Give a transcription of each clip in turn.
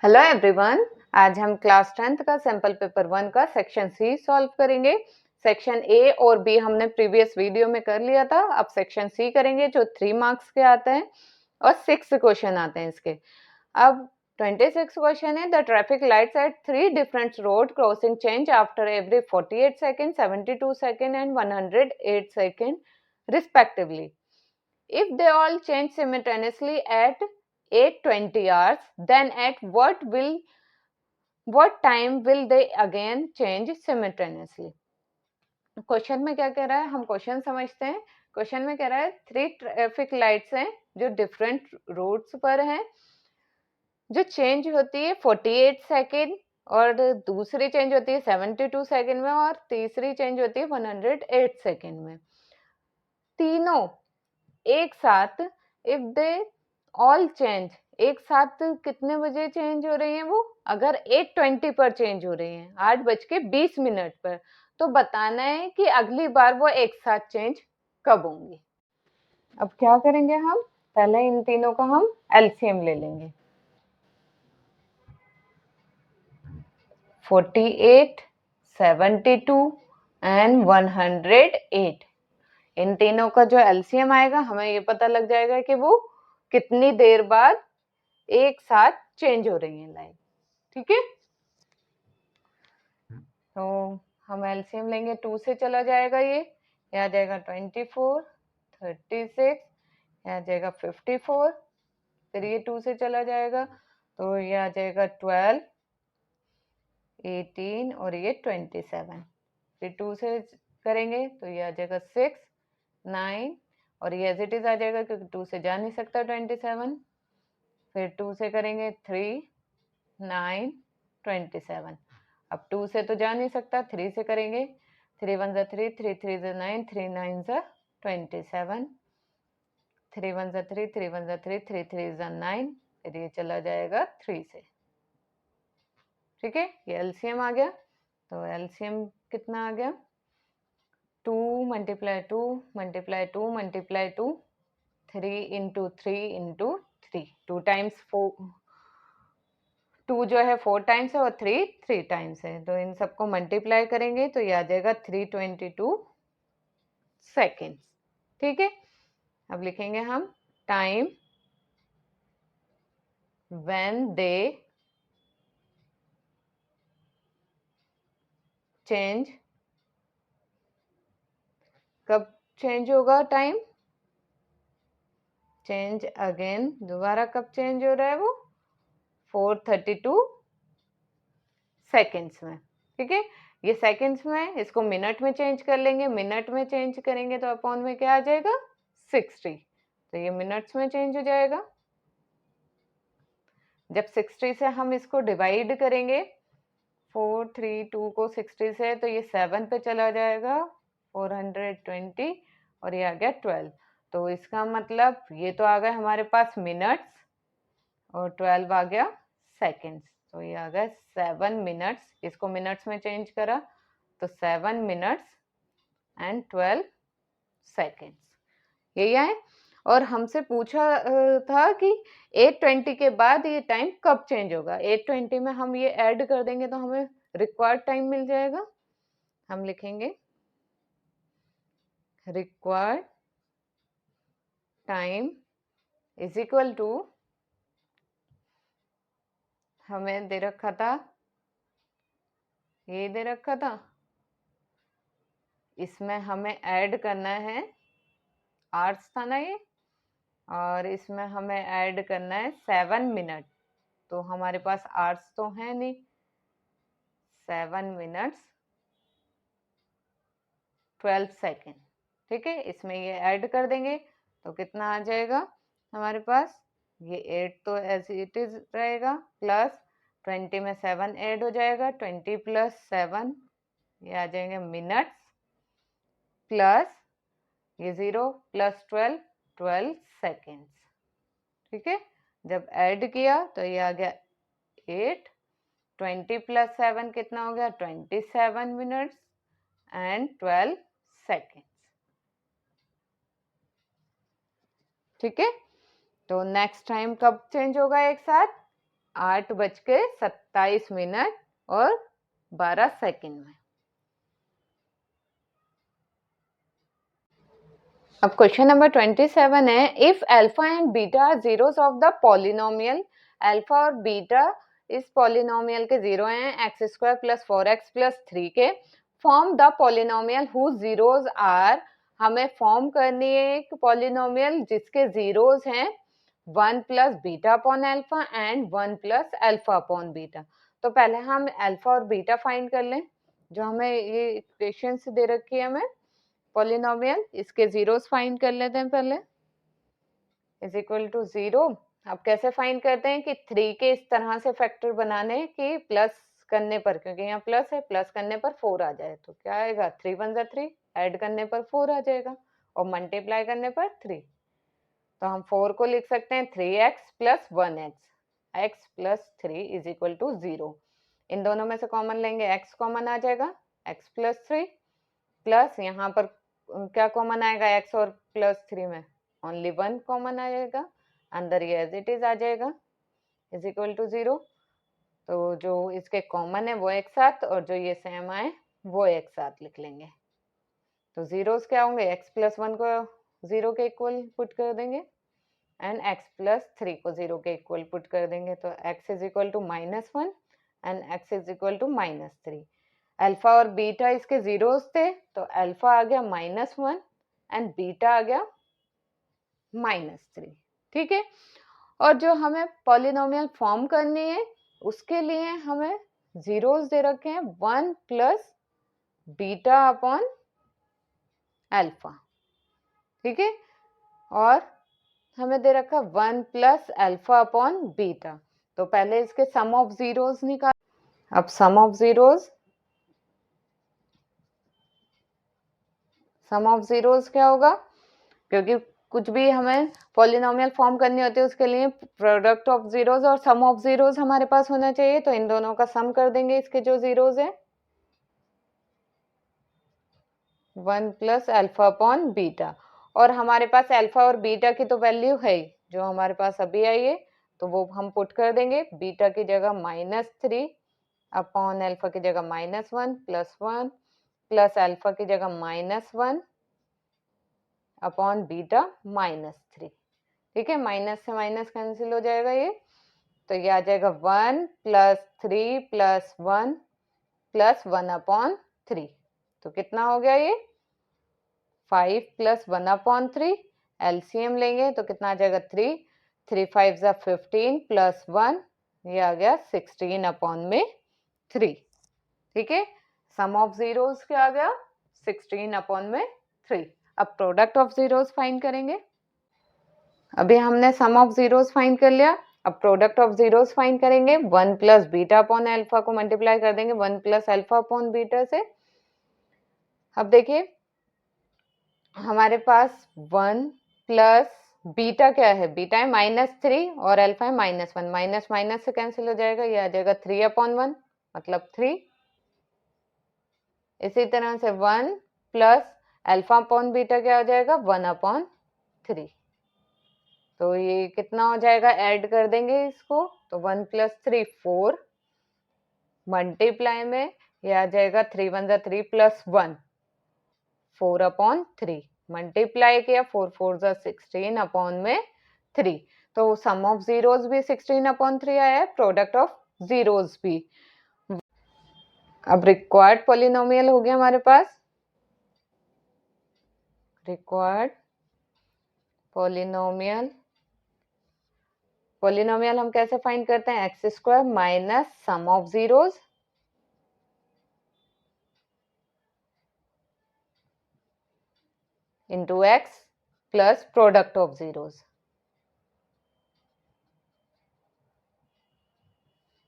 Hello everyone. आज हम class 10th का सैंपल पेपर 1 का सेक्शन सी सॉल्व करेंगे। सेक्शन ए और बी हमने प्रीवियस वीडियो में कर लिया था। अब सेक्शन सी करेंगे जो 3 मार्क्स के आते हैं और 6 क्वेश्चन आते हैं इसके। अब 26 क्वेश्चन है। The traffic lights at 3 different road crossing change after every 48 second, 72 second and 108 second respectively. If they all change simultaneously at 8:20 hours, then at what time will they again change simultaneously? Question में क्या कह रहा है, हम question समझते हैं। Question में कह रहा है 3 ट्रैफिक लाइट्स हैं जो डिफरेंट रूट्स पर हैं, जो चेंज होती है 48 सेकेंड और दूसरी चेंज होती है 72 सेकेंड में और तीसरी चेंज होती है 108 सेकेंड में। तीनों एक साथ इफ दे ऑल चेंज, एक साथ कितने बजे चेंज हो रही हैं वो? अगर 8:20 पर चेंज हो रही हैं, 8:20 पर, तो बताना है कि अगली बार वो एक साथ चेंज कब होंगी। अब क्या करेंगे, हम पहले इन तीनों का हम एलसीएम ले लेंगे। 48, 72 एंड 108, इन तीनों का जो एलसीएम आएगा हमें ये पता लग जाएगा कि वो कितनी देर बाद एक साथ चेंज हो रही है लाइन। ठीक है, तो हम एलसीएम लेंगे, 2 से चला जाएगा, ये आ जाएगा 24, 36, आ जाएगा 54, फिर ये 2 से चला जाएगा तो ये आ जाएगा 12, 18 और ये 27। फिर 2 से करेंगे तो ये आ जाएगा 6, 9 और ये एज इट इज आ जाएगा क्योंकि 2 से जा नहीं सकता 27। फिर 2 से करेंगे 3, 9, 27। अब 2 से तो जा नहीं सकता, 3 से करेंगे, 3 1 जा 3, 3 3 जा 9, 3 9 जा 27, 3 1 जा 3, 3 1 जा 3, 3 3 जा 9, फिर ये चला जाएगा 3 से। ठीक है, ये एलसीएम आ गया। तो एलसीएम कितना आ गया? 2 multiply 2 multiply 2 multiply 2, 3 into 3 into 3, 2 times 4, 2 जो है 4 टाइम्स है और 3 3 टाइम्स है, तो इन सबको मल्टीप्लाई करेंगे तो ये आ जाएगा 322 सेकेंड्स। ठीक है, अब लिखेंगे हम टाइम व्हेन दे चेंज, कब चेंज होगा टाइम? चेंज अगेन, दोबारा कब चेंज हो रहा है वो? 432 सेकेंड्स में। ठीक है, ये सेकेंड्स में, इसको मिनट में चेंज कर लेंगे, मिनट में चेंज करेंगे तो अपॉन में क्या आ जाएगा? 60, तो ये मिनट्स में चेंज हो जाएगा। जब 60 से हम इसको डिवाइड करेंगे, 432 को 60 से, तो ये 7 पे चला जाएगा, 420 और ये आ गया 12। तो इसका मतलब ये तो आ गए हमारे पास मिनट्स और 12 आ गया सेकेंड्स, तो ये आ गया 7 मिनट्स। इसको मिनट्स में चेंज करा तो 7 मिनट्स एंड 12 सेकेंड्स, यही आए। और हमसे पूछा था कि 8:20 के बाद ये टाइम कब चेंज होगा। 8:20 में हम ये ऐड कर देंगे तो हमें रिक्वायर्ड टाइम मिल जाएगा। हम लिखेंगे required time is equal to, हमें दे रखा था, ये दे रखा था, इसमें हमें ऐड करना है, आवर्स था ना ये, और इसमें हमें ऐड करना है 7 मिनट, तो हमारे पास आवर्स तो है नहीं, 7 मिनट्स 12 सेकेंड। ठीक है, इसमें ये ऐड कर देंगे तो कितना आ जाएगा हमारे पास? ये 8 तो एज इट इज रहेगा, प्लस 20 में 7 ऐड हो जाएगा, 20 प्लस 7 ये आ जाएंगे मिनट्स, प्लस ये 0 प्लस 12, 12 सेकेंड्स। ठीक है, जब ऐड किया तो ये आ गया 8, 20 प्लस 7 कितना हो गया? 27 मिनट्स एंड 12 सेकेंड्स। ठीक है, तो नेक्स्ट टाइम कब चेंज होगा एक साथ? 8:27 और 12 सेकंड में। अब क्वेश्चन नंबर 27 है, if alpha and beta are zeros of the polynomial, alpha और बीटा इस पॉलिनोमियल के जीरो हैं x² + 4x + 3 के, form the polynomial whose zeros are, हमें फॉर्म करनी है एक पॉलिनोमियल जिसके जीरोस हैं 1 + beta upon alpha and 1 + alpha upon beta. तो पहले हम अल्फा और बीटा फाइंड कर लें, जो हमें ये इक्वेशन दे रखी है हमें पॉलिनोमियल, इसके जीरोस फाइंड कर लेते हैं पहले। Is equal to 0। अब कैसे फाइंड करते हैं कि 3 के इस तरह से फैक्टर बनाने कि प्लस करने पर, क्योंकि यहाँ प्लस है, प्लस करने पर 4 आ जाए तो क्या आएगा, 3 × 1 = 3, ऐड करने पर 4 आ जाएगा और मल्टीप्लाई करने पर 3। तो हम 4 को लिख सकते हैं 3x + 1x, x + 3 = 0। इन दोनों में से कॉमन लेंगे, x कॉमन आ जाएगा, x + 3 प्लस यहाँ पर क्या कॉमन आएगा, x और +3 में ओनली 1 कॉमन आएगा, अंदर ये एज इट इज आ जाएगा, इज इक्वल टू 0। तो जो इसके कॉमन है वो एक साथ और जो ये सेम आए वो एक साथ लिख लेंगे। तो जीरोस क्या होंगे, x + 1 को 0 के इक्वल पुट कर देंगे एंड x + 3 को 0 के इक्वल पुट कर देंगे। तो x = -1 एंड x = -3। अल्फा और बीटा इसके जीरोस थे, तो अल्फा आ गया -1 एंड बीटा आ गया -3। ठीक है, और जो हमें पॉलिनोमियल फॉर्म करनी है उसके लिए हमें जीरोस दे रखे हैं 1 + बीटा अपॉन अल्फा। ठीक है, और हमें दे रखा 1 + अल्फा अपॉन बीटा। तो पहले इसके सम ऑफ जीरोस निकाल। अब सम ऑफ जीरोस क्या होगा, क्योंकि कुछ भी हमें पॉलिनोमियल फॉर्म करनी होती है उसके लिए प्रोडक्ट ऑफ जीरोस और सम ऑफ जीरोस हमारे पास होना चाहिए। तो इन दोनों का सम कर देंगे, इसके जो जीरोस है 1 + अल्फा अपॉन बीटा, और हमारे पास अल्फा और बीटा की तो वैल्यू है ही जो हमारे पास अभी आई है, तो वो हम पुट कर देंगे। बीटा की जगह -3 अपॉन अल्फा की जगह -1 + 1 प्लस अल्फा की जगह -1 अपॉन बीटा -3। ठीक है, माइनस से माइनस कैंसिल हो जाएगा ये, तो ये आ जाएगा 1 + 3 + 1 + 1 अपॉन 3। तो कितना हो गया ये 5 + 1 अपॉन 3। एलसीएम लेंगे तो कितना आ जाएगा 3, 3 × 5 = 15 + 1, ये आ गया 16 अपॉन में 3। ठीक है, सम ऑफ जीरोस क्या आ गया 16 अपॉन में 3। अब प्रोडक्ट ऑफ जीरोस फाइंड करेंगे। अभी हमने सम ऑफ जीरोस फाइंड कर लिया, अब प्रोडक्ट ऑफ जीरोस फाइंड करेंगे। 1 + बीटा अपॉन अल्फा को मल्टीप्लाई कर देंगे 1 + अल्फा अपॉन बीटा से। अब देखिए हमारे पास 1 + बीटा क्या है, बीटा है -3 और अल्फा है -1, माइनस माइनस से कैंसिल हो जाएगा, ये आ जाएगा 3 अपॉन 1 मतलब 3। इसी तरह से 1 + अल्फा अपॉन बीटा क्या हो जाएगा 1 अपॉन 3। तो ये कितना हो जाएगा, ऐड कर देंगे इसको, तो 1 + 3 4, मल्टीप्लाई में ये आ जाएगा 3 × 1 = 3 + 1 4 अपॉन 3, मल्टीप्लाई किया 4 × 4 = 16 अपॉन में 3। तो सम ऑफ जीरोस भी 16 अपॉन 3 आया है, प्रोडक्ट ऑफ जीरोस भी। अब रिक्वायर्ड पॉलिनोमियल हो गया हमारे पास, रिक्वायर्ड पॉलिनोमियल। पॉलिनोमियल हम कैसे फाइंड करते हैं, x² - sum of zeros into x plus product of zeros.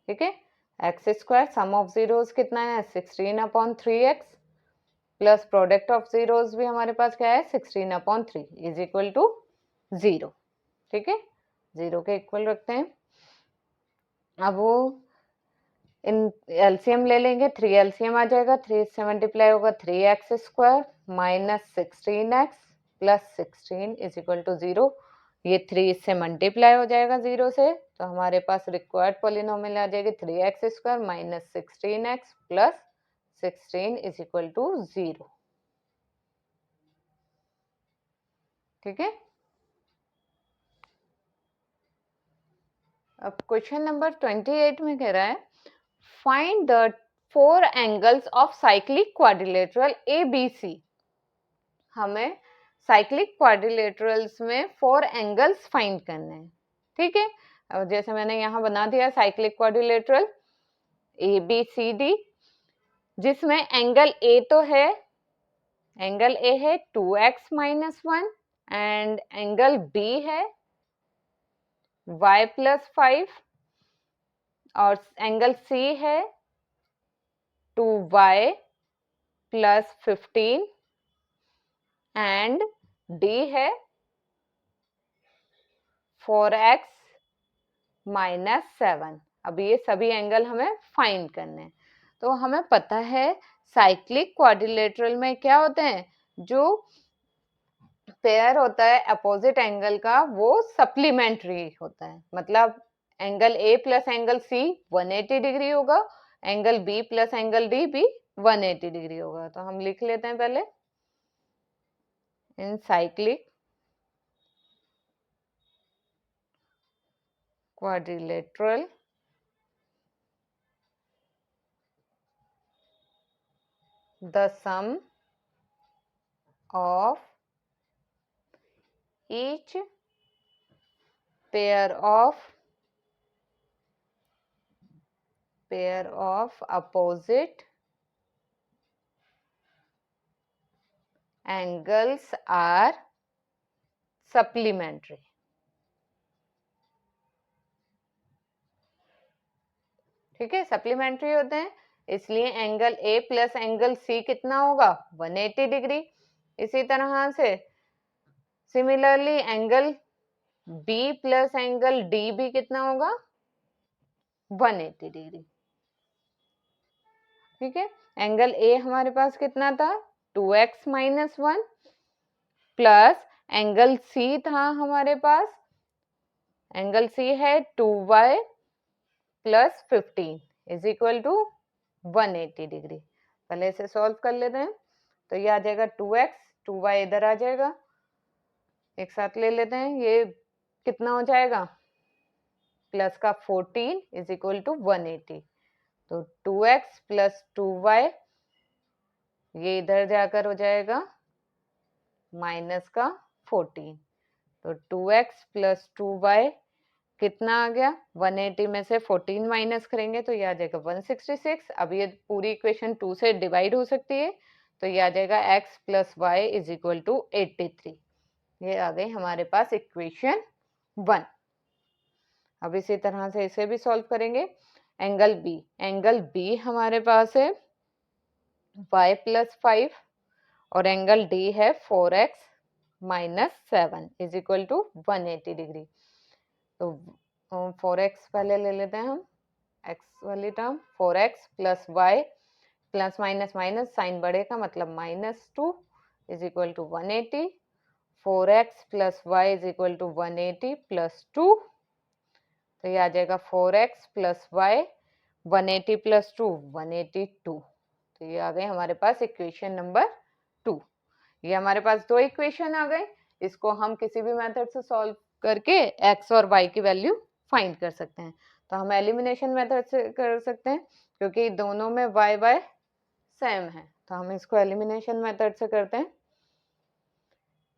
ठीक है, x² सम ऑफ जीरोस कितना है 16 upon 3x plus product of zeros भी हमारे पास क्या है 16 अपॉन 3 = 0। ठीक है, 0 के इक्वल रखते हैं। अब वो इन एलसीएम ले लेंगे, 3 एलसीएम आ जाएगा, 3 से मल्टीप्लाई होगा 3x² - 16x + 16 = 0। ये 3 इससे मल्टीप्लाई हो जाएगा 0 से, तो हमारे पास रिक्वायर्ड पॉलिनोमियल आ जाएगी 3x² minus 16x plus 16 is equal to 0। ठीक है। अब क्वेश्चन नंबर 28 में कह रहा है find the 4 angles of cyclic quadrilateral ABC। हमें साइक्लिक क्वाड्रिलेटरल्स में 4 एंगल्स फाइंड करने हैं। ठीक है। अब जैसे मैंने यहाँ बना दिया साइक्लिक क्वाड्रिलेटरल ABCD, जिसमें एंगल A तो है, एंगल A है 2x minus 1 and angle B है y प्लस 5 और एंगल C है 2y प्लस 15 एंड D है 4x माइनस 7। अब ये सभी एंगल हमें फाइंड करने हैं। तो हमें पता है साइक्लिक क्वाड्रिलेटरल में क्या होते हैं, जो पेयर होता है अपोजिट एंगल का वो सप्लीमेंट्री होता है। मतलब angle A plus angle C 180 degree होगा, angle B plus angle D भी 180 डिग्री होगा। तो हम लिख लेते हैं पहले इन cyclic quadrilateral the sum of each pair of opposite angles are supplementary। ठीक है, सप्लीमेंट्री होते हैं, इसलिए angle A plus angle C कितना होगा 180 डिग्री। इसी तरह से similarly angle B plus angle D भी कितना होगा 180 डिग्री। ठीक है, एंगल A हमारे पास कितना था 2x minus 1 plus angle C था हमारे पास, एंगल C है 2y plus 15 is equal to 180 degree. पहले इसे सॉल्व कर लेते हैं। तो ये आ जाएगा 2x, 2y इधर आ जाएगा, एक साथ ले लेते हैं, ये कितना हो जाएगा प्लस का 14 इज इक्वल टू 180। तो 2x प्लस 2y ये इधर जाकर हो जाएगा माइनस का 14। तो 2x प्लस 2y कितना आ गया 180 में से 14 माइनस करेंगे तो ये आ जाएगा 166। अब ये पूरी इक्वेशन 2 से डिवाइड हो सकती है, तो ये आ जाएगा x plus Y is equal to 83। ये आ गई हमारे पास इक्वेशन 1। अब इसी तरह से इसे भी सॉल्व करेंगे। एंगल B हमारे पास है y प्लस 5 और एंगल D है 4x minus 7 is equal to 180 degree. तो 4x पहले ले लेते हैं हम, x वाली term 4x plus Y plus minus minus sign बढ़ेगा मतलब -2 is equal to 180। 4x plus Y is equal to 180 plus 2, तो ये आ जाएगा 4x प्लस वाई 180 प्लस 2 182। तो ये आ गए हमारे पास इक्वेशन नंबर 2। ये हमारे पास दो इक्वेशन आ गए, इसको हम किसी भी मेथड से सॉल्व करके x और y की वैल्यू फाइंड कर सकते हैं। तो हम एलिमिनेशन मेथड से कर सकते हैं क्योंकि दोनों में y सेम है, तो हम इसको एलिमिनेशन मेथड से करते हैं।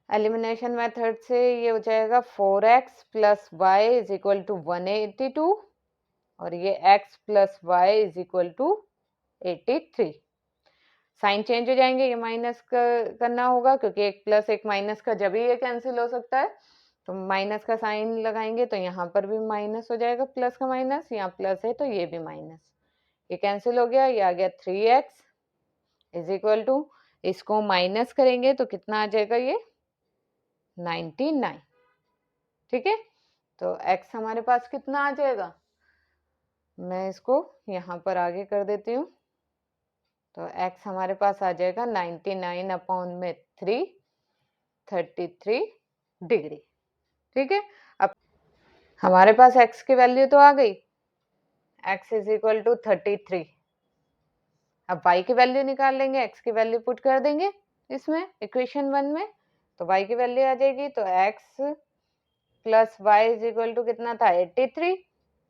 एलिमिनेशन मेथड से ये हो जाएगा 4x plus Y is equal to 182 और ये x plus Y is equal to 83। Sign change हो जाएंगे, ये माइनस करना होगा क्योंकि एक प्लस एक माइनस का जब ही ये कैंसिल हो सकता है। तो माइनस का साइन लगाएंगे तो यहाँ पर भी माइनस हो जाएगा, प्लस का माइनस, यहाँ प्लस है तो ये भी माइनस, ये कैंसिल हो गया, ये आ गया 3x इज इक्वल टू, इसको माइनस करेंगे तो कितना आ जाएगा ये 99। ठीक है, तो x हमारे पास कितना आ जाएगा, मैं इसको यहाँ पर आगे कर देती हूँ। तो x हमारे पास आ जाएगा 99 अपॉन में 3 33 डिग्री। ठीक है, अब हमारे पास x की वैल्यू तो आ गई, x इज इक्वल टू 33। अब y की वैल्यू निकाल लेंगे, x की वैल्यू पुट कर देंगे इसमें इक्वेशन 1 में, तो y की वैल्यू आ जाएगी, तो x plus Y is equal to कितना था 83,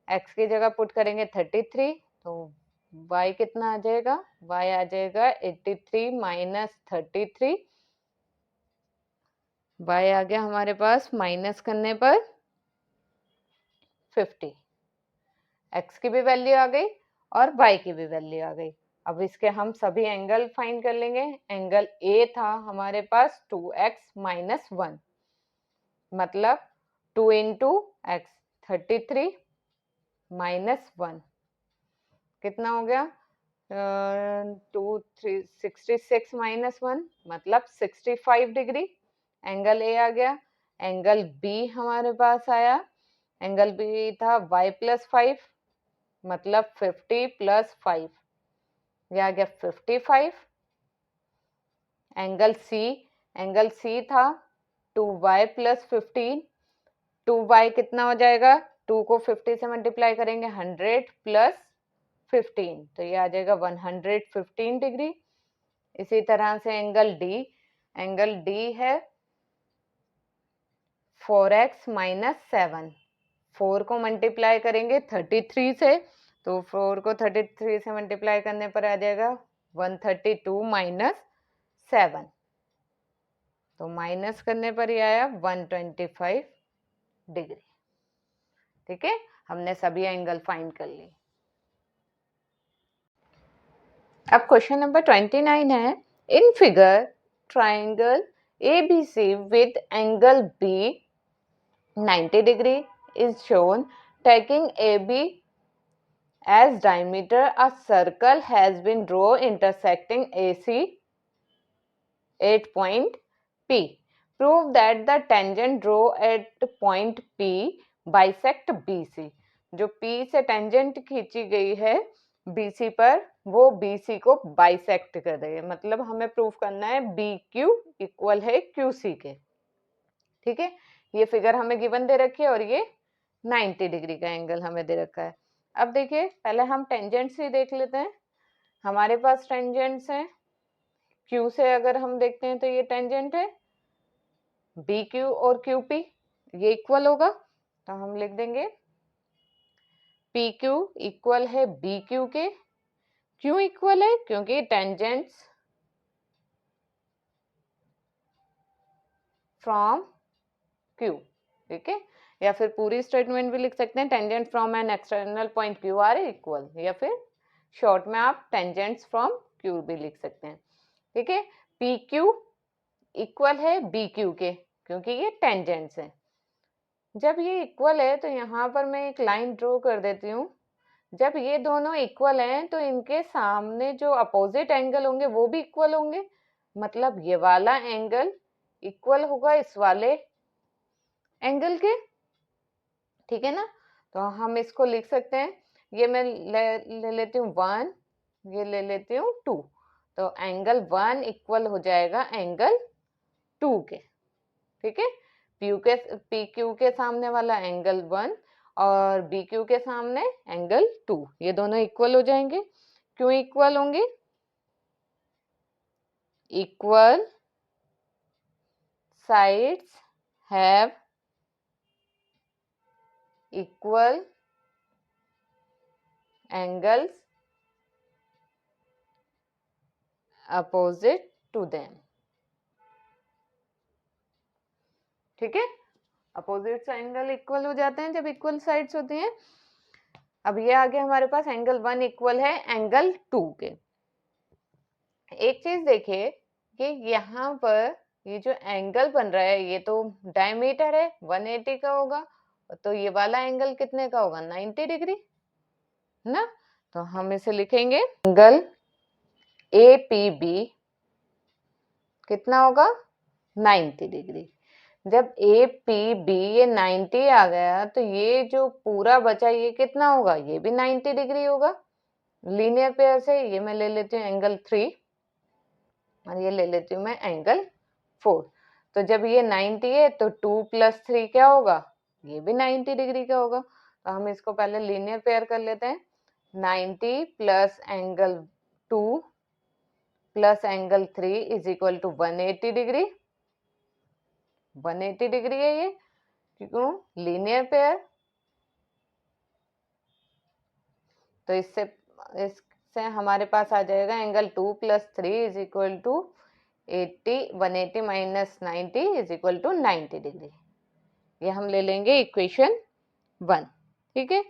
x की जगह पुट करेंगे 33, तो y कितना आ जाएगा, y आ जाएगा 83 माइनस 33, y आ गया हमारे पास माइनस करने पर 50, x की भी वैल्यू आ गई और y की भी वैल्यू आ गई। अब इसके हम सभी एंगल फाइंड कर लेंगे। एंगल A था हमारे पास 2x माइनस 1, मतलब 2 इंटू एक्स 33 माइनस 1 कितना हो गया, 66 माइनस 1 मतलब 65 डिग्री। एंगल ए आ गया। एंगल बी हमारे पास आया, एंगल बी था y प्लस 5 मतलब 50 प्लस 5, यह आ गया 55। एंगल सी था 2y प्लस 15, 2y कितना हो जाएगा, 2 को 50 से मल्टीप्लाई करेंगे 100 प्लस 15, तो ये आ जाएगा 115 डिग्री। इसी तरह से एंगल डी है 4x माइनस 7, 4 को मल्टीप्लाई करेंगे 33 से, तो 4 को 33 से मल्टीप्लाई करने पर आ जाएगा 132 माइनस 7, तो माइनस करने पर ही आया 125 डिग्री। ठीक है, हमने सभी एंगल फाइंड कर लिए। अब क्वेश्चन नंबर 29 है, in figure triangle ABC with angle B 90 degree is shown, taking AB as diameter, a circle has been drawn intersecting AC at point P. Prove that the tangent drawn at point P bisect BC. जो P से tangent खींची गई है BC पर, वो BC को bisect कर रही है, मतलब हमें प्रूफ करना है BQ इक्वल है QC के। ठीक है, ये फिगर हमें गिवन दे रखी है और ये 90 डिग्री का एंगल हमें दे रखा है। अब देखिए, पहले हम टेंजेंट्स ही देख लेते हैं। हमारे पास टेंजेंट्स हैं, Q से अगर हम देखते हैं तो ये टेंजेंट है, BQ और QP ये इक्वल होगा, तो हम लिख देंगे PQ इक्वल है BQ के। क्यों इक्वल है, क्योंकि टेंजेंट्स फ्रॉम Q। ठीक है, या फिर पूरी स्टेटमेंट भी लिख सकते हैं, tangent from an external point Q are equal, या फिर शॉर्ट में आप टेंजेंट्स फ्रॉम Q भी लिख सकते हैं। ठीक है, PQ इक्वल है BQ के, क्योंकि ये टेंजेंट्स है। जब ये इक्वल है तो यहाँ पर मैं एक लाइन ड्रॉ कर देती हूँ। जब ये दोनों इक्वल हैं तो इनके सामने जो अपोजिट एंगल होंगे वो भी इक्वल होंगे, मतलब ये वाला एंगल इक्वल होगा इस वाले एंगल के। ठीक है ना, तो हम इसको लिख सकते हैं, ये मैं ले लेती हूँ 1, ये ले लेती हूँ 2, तो एंगल 1 इक्वल हो जाएगा एंगल 2 के। ठीक है, PQ के सामने वाला एंगल 1 और BQ के सामने एंगल 2, ये दोनों इक्वल हो जाएंगे। क्यों इक्वल होंगे, equal sides have equal angles opposite to them. ठीक है, अपोजिट एंगल इक्वल हो जाते हैं जब इक्वल साइड्स होती हैं। अब ये आ गया हमारे पास एंगल 1 इक्वल है एंगल 2 के। एक चीज देखिए कि यहाँ पर ये जो एंगल बन रहा है ये तो डायमीटर है 180 का होगा, तो ये वाला एंगल कितने का होगा 90 डिग्री ना, तो हम इसे लिखेंगे एंगल APB कितना होगा 90 डिग्री। जब APB ये 90 आ गया तो ये जो पूरा बचा ये कितना होगा, ये भी 90 डिग्री होगा। लीनियर पेयर से ये मैं ले लेती हूँ एंगल 3 और ये ले लेती हूँ मैं एंगल 4, तो जब ये 90 है तो 2 + 3 क्या होगा, ये भी 90 डिग्री का होगा। तो हम इसको पहले लीनियर पेयर कर लेते हैं। 90 plus angle 2 plus angle 3 is equal to 180 degree. 180 degree है ये, क्यों, लीनियर पेयर। तो इससे हमारे पास आ जाएगा angle 2 + 3 is equal to 80, 180 minus 90 is equal to 90 degree. ये हम ले लेंगे इक्वेशन 1। ठीक है।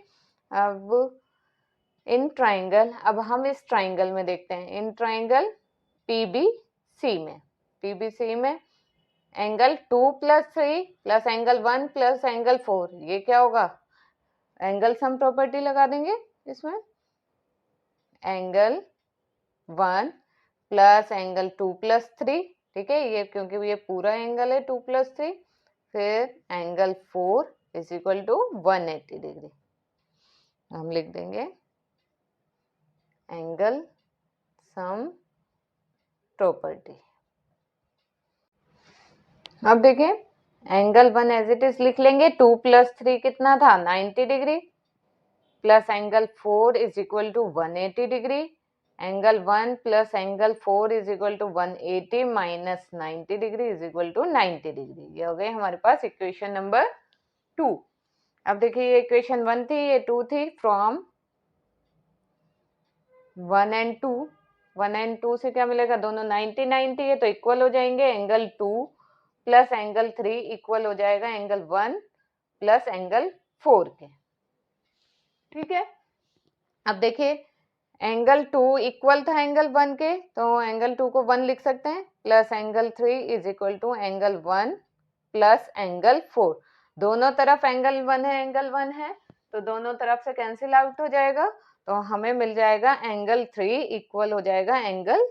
अब इन ट्राइंगल, अब हम इस ट्राइंगल में देखते हैं, इन ट्राइंगल पीबीसी में angle 2 + 3 plus angle 1 plus angle 4, ये क्या होगा, एंगल सम प्रॉपर्टी लगा देंगे इसमें। एंगल 1 प्लस एंगल 2 + 3, ठीक है, ये क्योंकि ये पूरा एंगल है 2 + 3। फिर angle 4 is equal to 180 degree. हम लिख देंगे एंगल सम प्रॉपर्टी। अब देखिए एंगल 1 एज इट इज लिख लेंगे, 2 + 3 कितना था, 90 degree, plus angle 4 is equal to 180 degree. Angle 1 plus angle 4 is equal to 180 minus 90 degree is equal to 90 degree. ये हो गए हमारे पास इक्वेशन नंबर 2। अब देखिए ये इक्वेशन 1 थी, ये 2 थी। फ्रॉम 1 एंड 2, 1 एंड 2 से क्या मिलेगा, दोनों 90 90 है तो इक्वल हो जाएंगे। एंगल 2 प्लस एंगल 3 इक्वल हो जाएगा एंगल 1 प्लस एंगल 4 के। ठीक है। अब देखिए एंगल 2 इक्वल था एंगल 1 के, तो एंगल 2 को 1 लिख सकते हैं, plus angle 3 is equal to angle 1 plus angle 4। दोनों तरफ एंगल 1 है, एंगल 1 है, तो दोनों तरफ से कैंसिल आउट हो जाएगा, तो हमें मिल जाएगा एंगल 3 इक्वल हो जाएगा एंगल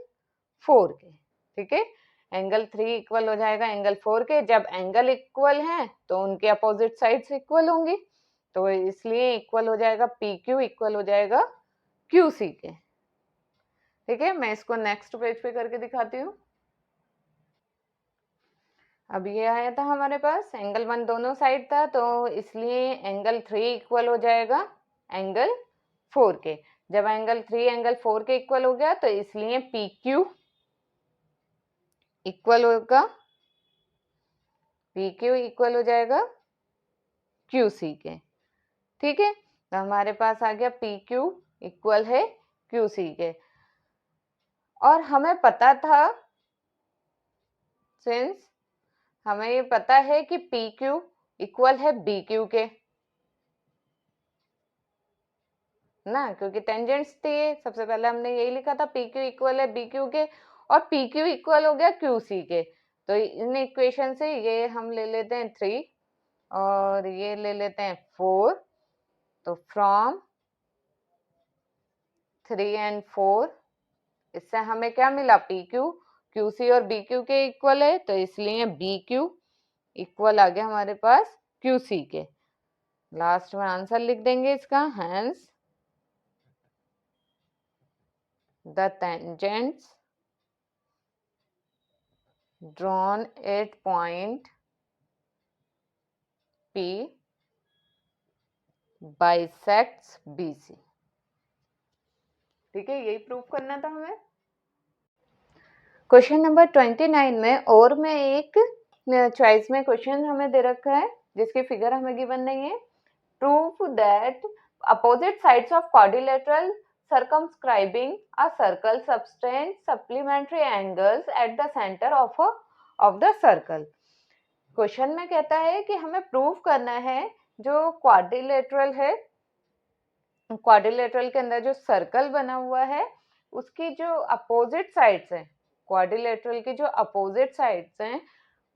4 के। ठीक है, एंगल 3 इक्वल हो जाएगा एंगल 4 के। जब एंगल इक्वल हैं तो उनके अपोजिट साइड्स इक्वल होंगी, तो इसलिए इक्वल हो जाएगा PQ इक्वल हो जाएगा QC के। ठीक है, मैं इसको नेक्स्ट पेज पे करके दिखाती हूँ। अब ये आया था हमारे पास एंगल 1 दोनों साइड था, तो इसलिए एंगल 3 इक्वल हो जाएगा एंगल 4 के। जब एंगल 3 एंगल 4 के इक्वल हो गया तो इसलिए PQ इक्वल होगा, PQ इक्वल हो जाएगा QC के। ठीक है, तो हमारे पास आ गया PQ इक्वल है QC के। और हमें पता था, सिंस हमें ये पता है कि PQ इक्वल है BQ के ना, क्योंकि टेंजेंट्स थी, सबसे पहले हमने यही लिखा था PQ इक्वल है BQ के, और PQ इक्वल हो गया QC के। तो इन इक्वेशन से ये हम ले लेते हैं 3 और ये ले लेते हैं 4। तो फ्रॉम 3 एंड 4 इससे हमें क्या मिला, PQ QC और BQ के इक्वल है, तो इसलिए BQ इक्वल आ गया हमारे पास QC के। लास्ट में आंसर लिख देंगे इसका, hence the tangents drawn at point P bisects BC। ठीक है, यही प्रूव करना था हमें। क्वेश्चन नंबर 29 में और में एक चॉइस में क्वेश्चन हमें दे रखा है जिसकी फिगर हमें गिवन नहीं है। Prove that opposite sides of quadrilateral circumscribing a circle subtend supplementary angles at the center of the circle। Question में कहता है कि हमें प्रूव करना है जो क्वाड्रिलेटरल है, क्वाड्रिलेटरल के अंदर जो सर्कल बना हुआ है उसकी जो अपोजिट साइड्स हैं, क्वाड्रिलेटरल की जो अपोजिट साइड्स हैं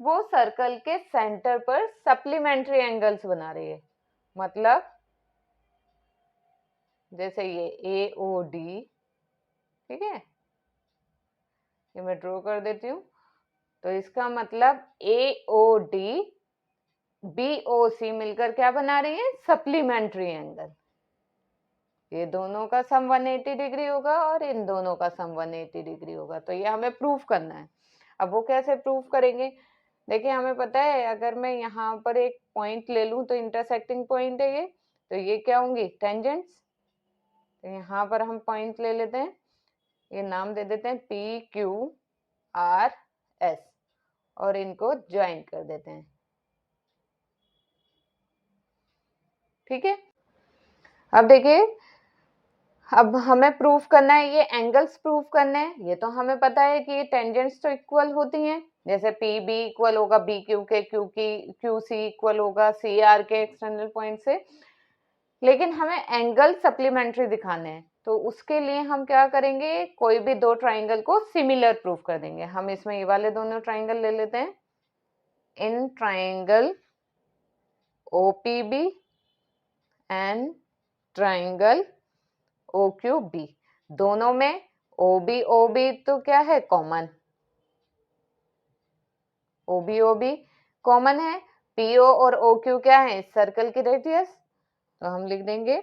वो सर्कल के सेंटर पर सप्लीमेंट्री एंगल्स बना रही है। मतलब जैसे ये AOD, ठीक है, ये मैं ड्रॉ कर देती हूँ, तो इसका मतलब AOD BOC मिलकर क्या बना रही है, सप्लीमेंट्री एंगल। ये दोनों का सम 180 डिग्री होगा और इन दोनों का सम 180 डिग्री होगा, तो ये हमें प्रूफ करना है। अब वो कैसे प्रूफ करेंगे, देखिए हमें पता है अगर मैं यहाँ पर एक पॉइंट ले लूं तो इंटरसेक्टिंग पॉइंट है ये, तो ये क्या होंगी, टेंजेंट्स। तो यहाँ पर हम पॉइंट ले लेते हैं, ये नाम दे देते हैं पी क्यू आर एस और इनको ज्वाइन कर देते हैं। ठीक है, अब देखिए अब हमें प्रूफ करना है, ये एंगल्स प्रूफ करने हैं। ये तो हमें पता है कि ये टेंजेंट्स तो इक्वल होती हैं, जैसे पी बी इक्वल होगा बी क्यू के, क्यू सी इक्वल होगा सी आर के एक्सटर्नल पॉइंट से। लेकिन हमें एंगल सप्लीमेंट्री दिखाने हैं, तो उसके लिए हम क्या करेंगे, कोई भी दो ट्राइंगल को सिमिलर प्रूफ कर देंगे। हम इसमें ये वाले दोनों ट्राइंगल ले लेते हैं। In triangle OPB and triangle OQB, दोनों में OB तो क्या है, कॉमन, OB कॉमन है। PO और OQ क्या है, सर्कल की रेडियस, तो हम लिख देंगे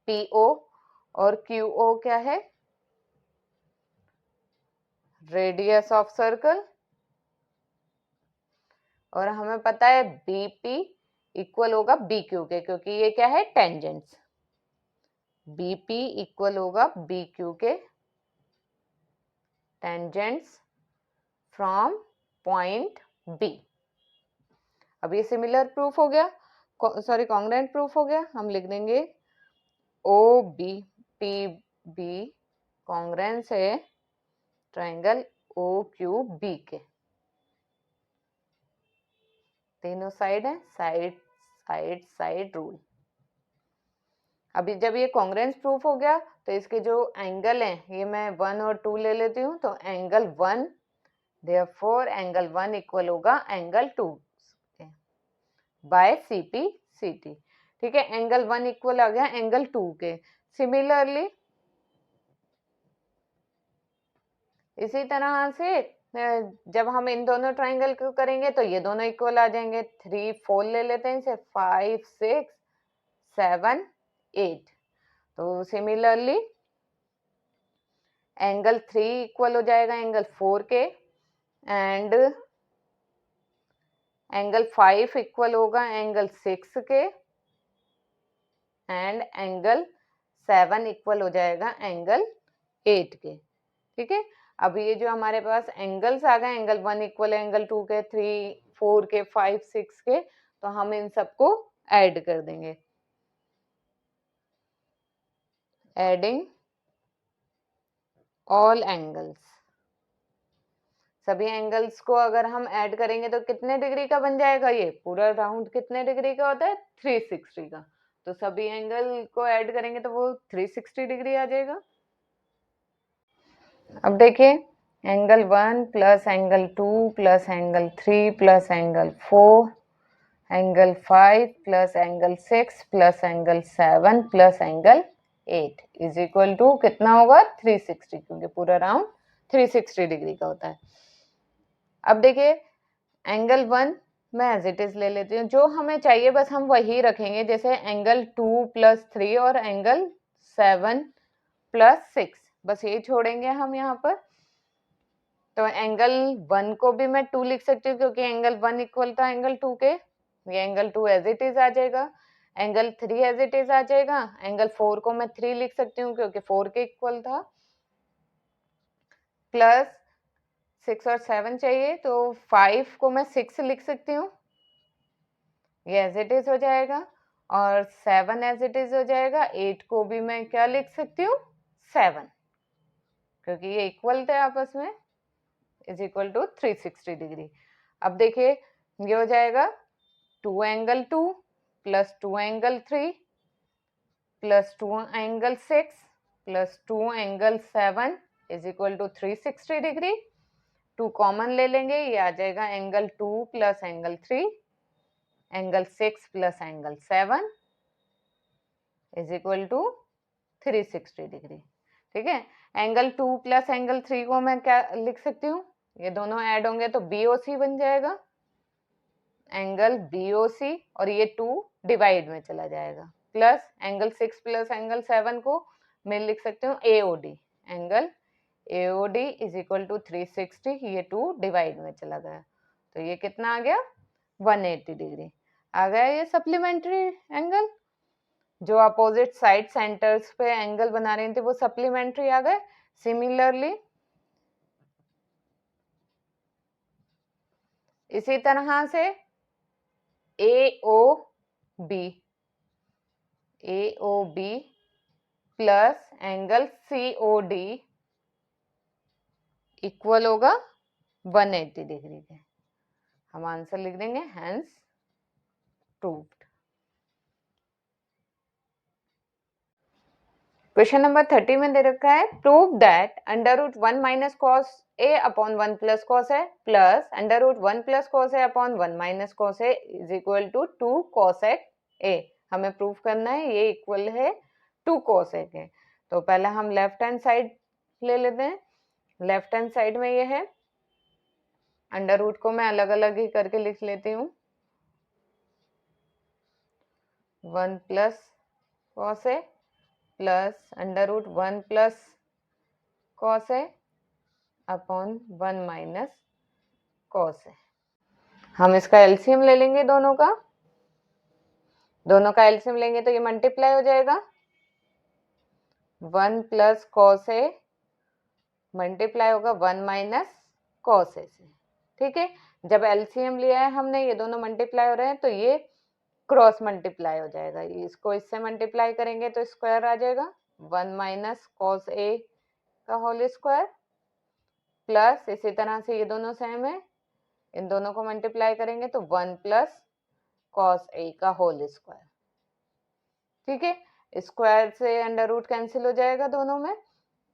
PO और QO क्या है, रेडियस ऑफ सर्कल। और हमें पता है BP इक्वल होगा BQ के, क्योंकि ये क्या है, टेंजेंट्स। BP इक्वल होगा BQ के, टेंजेंट्स फ्रॉम पॉइंट B। अब ये सिमिलर प्रूफ हो गया, सॉरी कॉन्ग्रुएंट प्रूफ हो गया। हम लिख देंगे OBPB कॉन्ग्रुएंस है ट्राइंगल OQB के, तीनों साइड है, साइड साइड साइड रूल। अभी जब ये कॉन्ग्रुएंस प्रूफ हो गया तो इसके जो एंगल हैं, ये मैं 1 और 2 ले लेती हूँ, तो एंगल 1, देयरफॉर एंगल 1 इक्वल होगा एंगल 2 बाय CP CT। ठीक है, एंगल 1 इक्वल आ गया एंगल 2 के। सिमिलरली इसी तरह से जब हम इन दोनों ट्राइंगल को करेंगे तो ये दोनों इक्वल आ जाएंगे। 3 4 ले लेते हैं इसे, 5 6 7 8। तो सिमिलरली एंगल 3 इक्वल हो जाएगा एंगल 4 के, एंड एंगल 5 इक्वल होगा एंगल 6 के, एंड एंगल 7 इक्वल हो जाएगा एंगल 8 के। ठीक है, अब ये जो हमारे पास एंगल्स आ गए, एंगल 1 इक्वल एंगल 2 के, 3 4 के, 5 6 के, तो हम इन सबको ऐड कर देंगे। एडिंग ऑल एंगल्स, सभी एंगल्स को अगर हम ऐड करेंगे तो कितने डिग्री का बन जाएगा, ये पूरा राउंड कितने डिग्री का होता है, 360 का। तो सभी एंगल को ऐड करेंगे तो वो 360 डिग्री आ जाएगा। अब देखिए angle 1 plus angle 2 plus angle 3 plus angle 4, angle 5 plus angle 6 plus angle 7 plus angle 8 is equal to कितना होगा, 360, क्योंकि पूरा राउंड 360 डिग्री का होता है। अब देखिए एंगल 1 मैं एज इट इज ले लेती हूँ, जो हमें चाहिए बस हम वही रखेंगे, जैसे एंगल 2 प्लस 3 और एंगल 7 प्लस 6, बस ये छोड़ेंगे हम यहाँ पर। तो एंगल 1 को भी मैं 2 लिख सकती हूँ, क्योंकि एंगल 1 इक्वल था एंगल 2 के, ये एंगल 2 एज इट इज आ जाएगा। एंगल 3 एज इट इज आ जाएगा। एंगल 4 को मैं 3 लिख सकती हूँ, क्योंकि 4 के इक्वल था। प्लस 6 और 7 चाहिए, तो 5 को मैं 6 लिख सकती हूँ, ये एज इट इज हो जाएगा। और 7 एज इट इज हो जाएगा। 8 को भी मैं क्या लिख सकती हूँ, 7, क्योंकि ये इक्वल थे आपस में, इज इक्वल टू 360 डिग्री। अब देखिए ये हो जाएगा 2 angle 2 plus 2 angle 3 plus 2 angle 6 plus 2 angle 7 is equal to 360 degree. 2 common ले लेंगे, ये आ जाएगा angle 2 plus angle 3, angle 6 plus angle 7 is equal to 360 degree. ठीक है, एंगल 2 प्लस एंगल 3 को मैं क्या लिख सकती हूँ, ये दोनों ऐड होंगे तो BOC बन जाएगा, एंगल BOC, और ये 2 डिवाइड में चला जाएगा। प्लस एंगल 6 प्लस एंगल 7 को मैं लिख सकती हूँ AOD, angle AOD is equal to 360, ये 2 डिवाइड में चला गया, तो ये कितना आ गया 180 डिग्री आ गया ये सप्लीमेंट्री एंगल। जो अपोजिट साइड सेंटर्स पे एंगल बना रहे थे वो सप्लीमेंट्री आ गए। सिमिलरली इसी तरह से AOB plus angle COD equal होगा 180 डिग्री के। हम आंसर लिख देंगे हेंस प्रूव्ड। क्वेश्चन नंबर 30 में दे रखा है prove that under root 1 minus cos A upon 1 plus cos A plus under root 1 plus cos A upon 1 minus cos a is equal to 2 cosec a. हमें prove करना है ये equal है 2 cosec ए। तो पहले हम लेफ्ट हैंड साइड ले लेते हैं। लेफ्ट हैंड साइड में ये है, अंडर रूट को मैं अलग अलग ही करके लिख लेती हूँ। 1 plus cos A plus under root 1 plus cos A upon 1 minus cos A. हम इसका एलसीएम ले लेंगे दोनों का एलसीएम लेंगे तो ये मल्टीप्लाई हो जाएगा 1 प्लस कॉस ए मल्टीप्लाई होगा 1 माइनस कॉस ए से। ठीक है, जब एलसीएम लिया है हमने, ये दोनों मल्टीप्लाई हो रहे हैं तो ये क्रॉस मल्टीप्लाई हो जाएगा। इसको इससे मल्टीप्लाई करेंगे तो स्क्वायर आ जाएगा 1 माइनस कॉस ए का होल स्क्वायर प्लस इसी तरह से ये दोनों सेम है, इन दोनों को मल्टीप्लाई करेंगे तो 1 प्लस कॉस ए का होल स्क्वायर। ठीक है, स्क्वायर से अंडर रूट कैंसिल हो जाएगा दोनों में,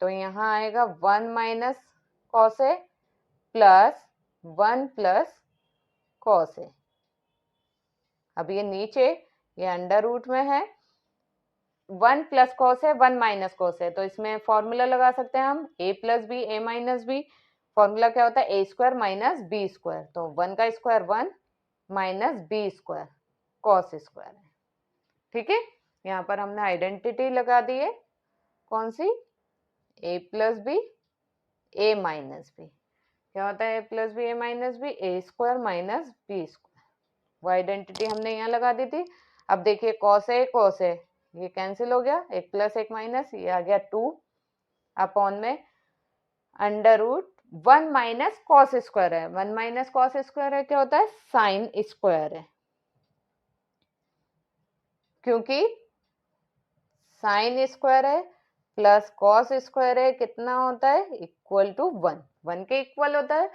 तो यहाँ आएगा 1 माइनस कॉस ए प्लस 1 प्लस कॉस ए। अब ये नीचे ये अंडर रूट में है, 1 प्लस कॉस है 1 माइनस कॉस है, तो इसमें फॉर्मूला लगा सकते हैं हम a plus b a minus b. Formula क्या होता है a square minus b square, तो 1 का square 1 minus b square cos square है। ठीक है, यहाँ पर हमने आइडेंटिटी लगा दी है, कौन सी, a plus b a minus b. क्या होता है a plus b a minus b, a square minus b square. वो आइडेंटिटी हमने यहाँ लगा दी थी। अब देखिए कॉस है ये कैंसिल हो गया, एक प्लस एक माइनस, ये आ गया 2 अपॉन में under root 1 minus cos square है। 1 माइनस कॉस स्क्वायर है क्या होता है, साइन स्क्वायर है, क्योंकि साइन स्क्वायर है प्लस कॉस स्क्वायर है कितना होता है इक्वल टू 1, 1 के इक्वल होता है।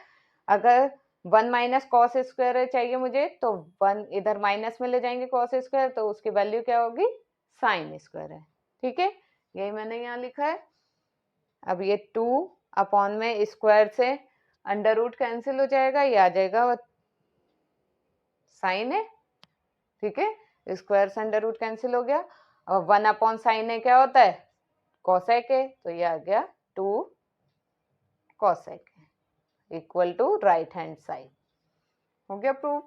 अगर 1 माइनस कॉस स्क्वायर चाहिए मुझे तो 1 इधर माइनस में ले जाएंगे कॉस स्क्वायर, तो उसकी वैल्यू क्या होगी साइन स्क्वायर है। ठीक है, यही मैंने यहाँ लिखा है। अब ये 2 अपॉन में स्क्वायर से अंडर रूट कैंसिल हो जाएगा, ये आ जाएगा साइन है। ठीक है, स्क्वायर से अंडर रूट कैंसिल हो गया, और 1 अपॉन साइन है क्या होता है कोसेक है, तो ये आ गया 2 cosec equal to right hand side. हो गया प्रूफ।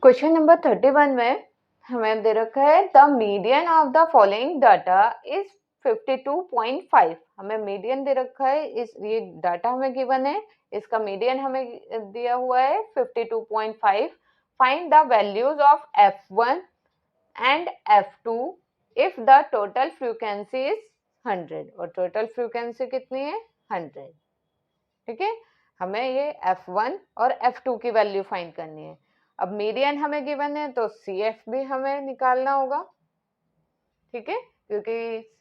क्वेश्चन नंबर 31 में हमें दे रखा है the median of the following data is 52.5। हमें मीडियन दे रखा है, इस ये डाटा हमें गिवन है, इसका मीडियन हमें दिया हुआ है 52.5। Find the values of f1 and f2 if the total frequency is 100, और टोटल फ्रीक्वेंसी कितनी है 100। ठीक है, हमें ये f1 और f2 की वैल्यू फाइंड करनी है। अब मीडियन हमें गिवन है तो CF भी हमें निकालना होगा। ठीक है, क्योंकि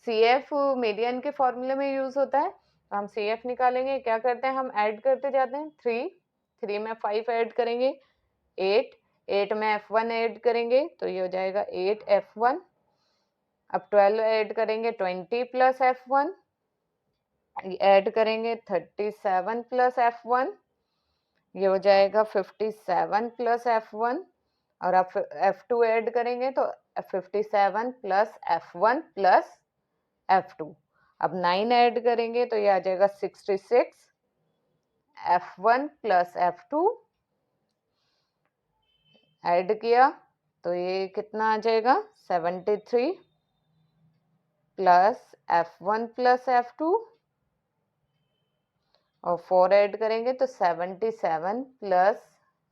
CF मीडियन के फॉर्मूले में यूज होता है, तो हम CF निकालेंगे। क्या करते हैं, हम ऐड करते जाते हैं, 3 में 5 ऐड करेंगे 8 में f1 ऐड करेंगे तो ये हो जाएगा 8 f1। अब 12 ऐड करेंगे 20 प्लस f1, ऐड करेंगे 37 प्लस f1, ये हो जाएगा 57 प्लस f1, और अब f2 ऐड करेंगे तो 57 प्लस f1 प्लस f2। अब 9 ऐड करेंगे तो ये आ जाएगा 66 f1 प्लस f2, ऐड किया तो ये कितना आ जाएगा 73 प्लस f1 प्लस f2 और 4 ऐड करेंगे तो 77 प्लस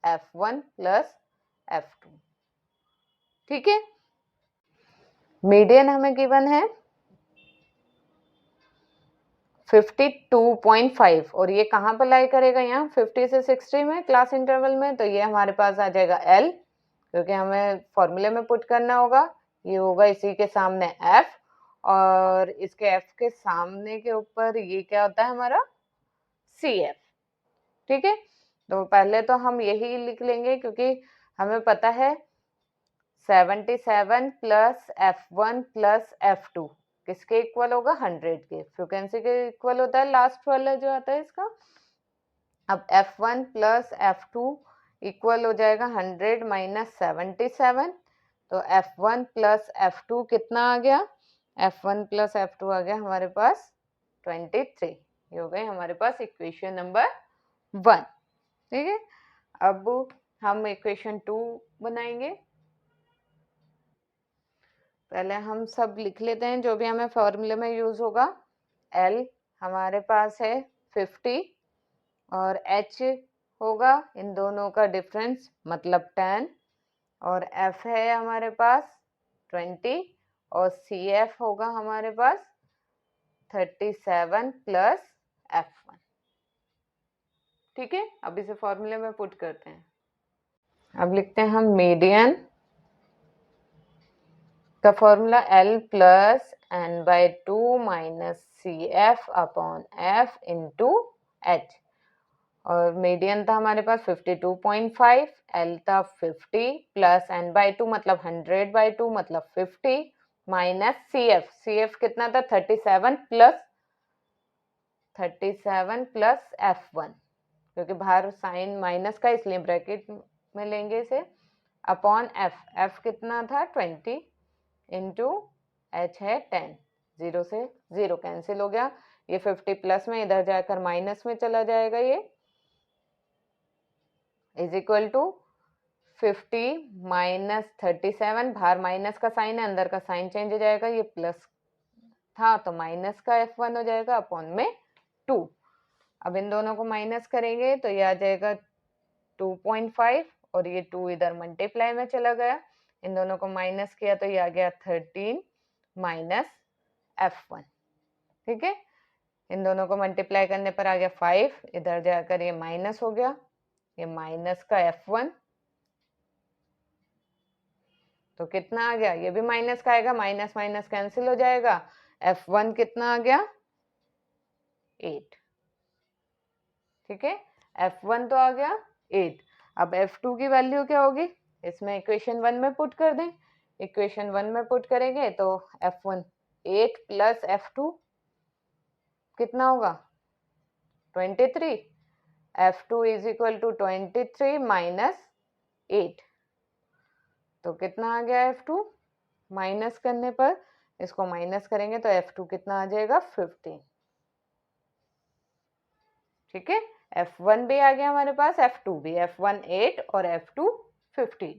F1 प्लस F2। ठीक है, मीडियन हमें गिवन है 52.5 और ये कहाँ पर लाई करेगा, यहाँ 50 से 60 में क्लास इंटरवल में, तो ये हमारे पास आ जाएगा L, क्योंकि हमें फॉर्मूले में पुट करना होगा। ये होगा इसी के सामने F, और इसके F के सामने के ऊपर ये क्या होता है हमारा CF। ठीक है, तो पहले तो हम यही लिख लेंगे, क्योंकि हमें पता है 77 प्लस F1 प्लस F2 किसके इक्वल होगा, 100 के, फ्रीक्वेंसी के इक्वल होता है, लास्ट वाला जो आता है इसका। अब F1 प्लस F2 इक्वल हो जाएगा 100 माइनस 77, तो F1 प्लस F2 कितना आ गया, F1 प्लस F2 आ गया हमारे पास 23। ये हो गई हमारे पास इक्वेशन नंबर 1। ठीक है, अब हम इक्वेशन 2 बनाएंगे। पहले हम सब लिख लेते हैं जो भी हमें फॉर्मूले में यूज होगा। L हमारे पास है 50 और H होगा इन दोनों का डिफरेंस मतलब 10, और F है हमारे पास 20 और CF होगा हमारे पास 37 प्लस F1। ठीक है, अब इसे फॉर्मूले में पुट करते हैं। अब लिखते हैं हम मीडियन का formula L plus n/2 minus CF upon F into H, और मीडियन था हमारे पास 52.5, L था 50 प्लस n/2 मतलब 100/2 मतलब 50 माइनस CF कितना था 37 प्लस F1, क्योंकि बाहर साइन माइनस का इसलिए ब्रैकेट में लेंगे इसे, अपॉन F कितना था 20 इंटू H है 10, 0 से 0 कैंसिल हो गया, ये 50 प्लस में इधर जाकर माइनस में चला जाएगा, ये इज इक्वल टू 50 माइनस 37, बाहर माइनस का साइन है, अंदर का साइन चेंज हो जाएगा, ये प्लस था तो माइनस का F1 हो जाएगा अपॉन में 2। अब इन दोनों को माइनस करेंगे तो ये आ जाएगा 2.5 और ये 2 इधर मल्टीप्लाई में चला गया, इन दोनों को माइनस किया तो ये आ गया 13 माइनस F1। ठीक है, इन दोनों को मल्टीप्लाई करने पर आ गया 5, इधर जाकर ये माइनस हो गया, ये माइनस का F1, तो कितना आ गया, ये भी माइनस का आएगा, माइनस माइनस कैंसिल हो जाएगा, F1 कितना आ गया 8। ठीक है, F1 तो आ गया 8। अब F2 की वैल्यू क्या होगी, इसमें इक्वेशन 1 में पुट कर दें, इक्वेशन 1 में पुट करेंगे तो F1 8 प्लस F2 कितना होगा 23, F2 is equal to 23 minus 8, तो कितना आ गया F2, माइनस करने पर इसको माइनस करेंगे तो F2 कितना आ जाएगा 15। ठीक है, F1 भी आ गया हमारे पास, F2 भी, F1 8 और F2 15।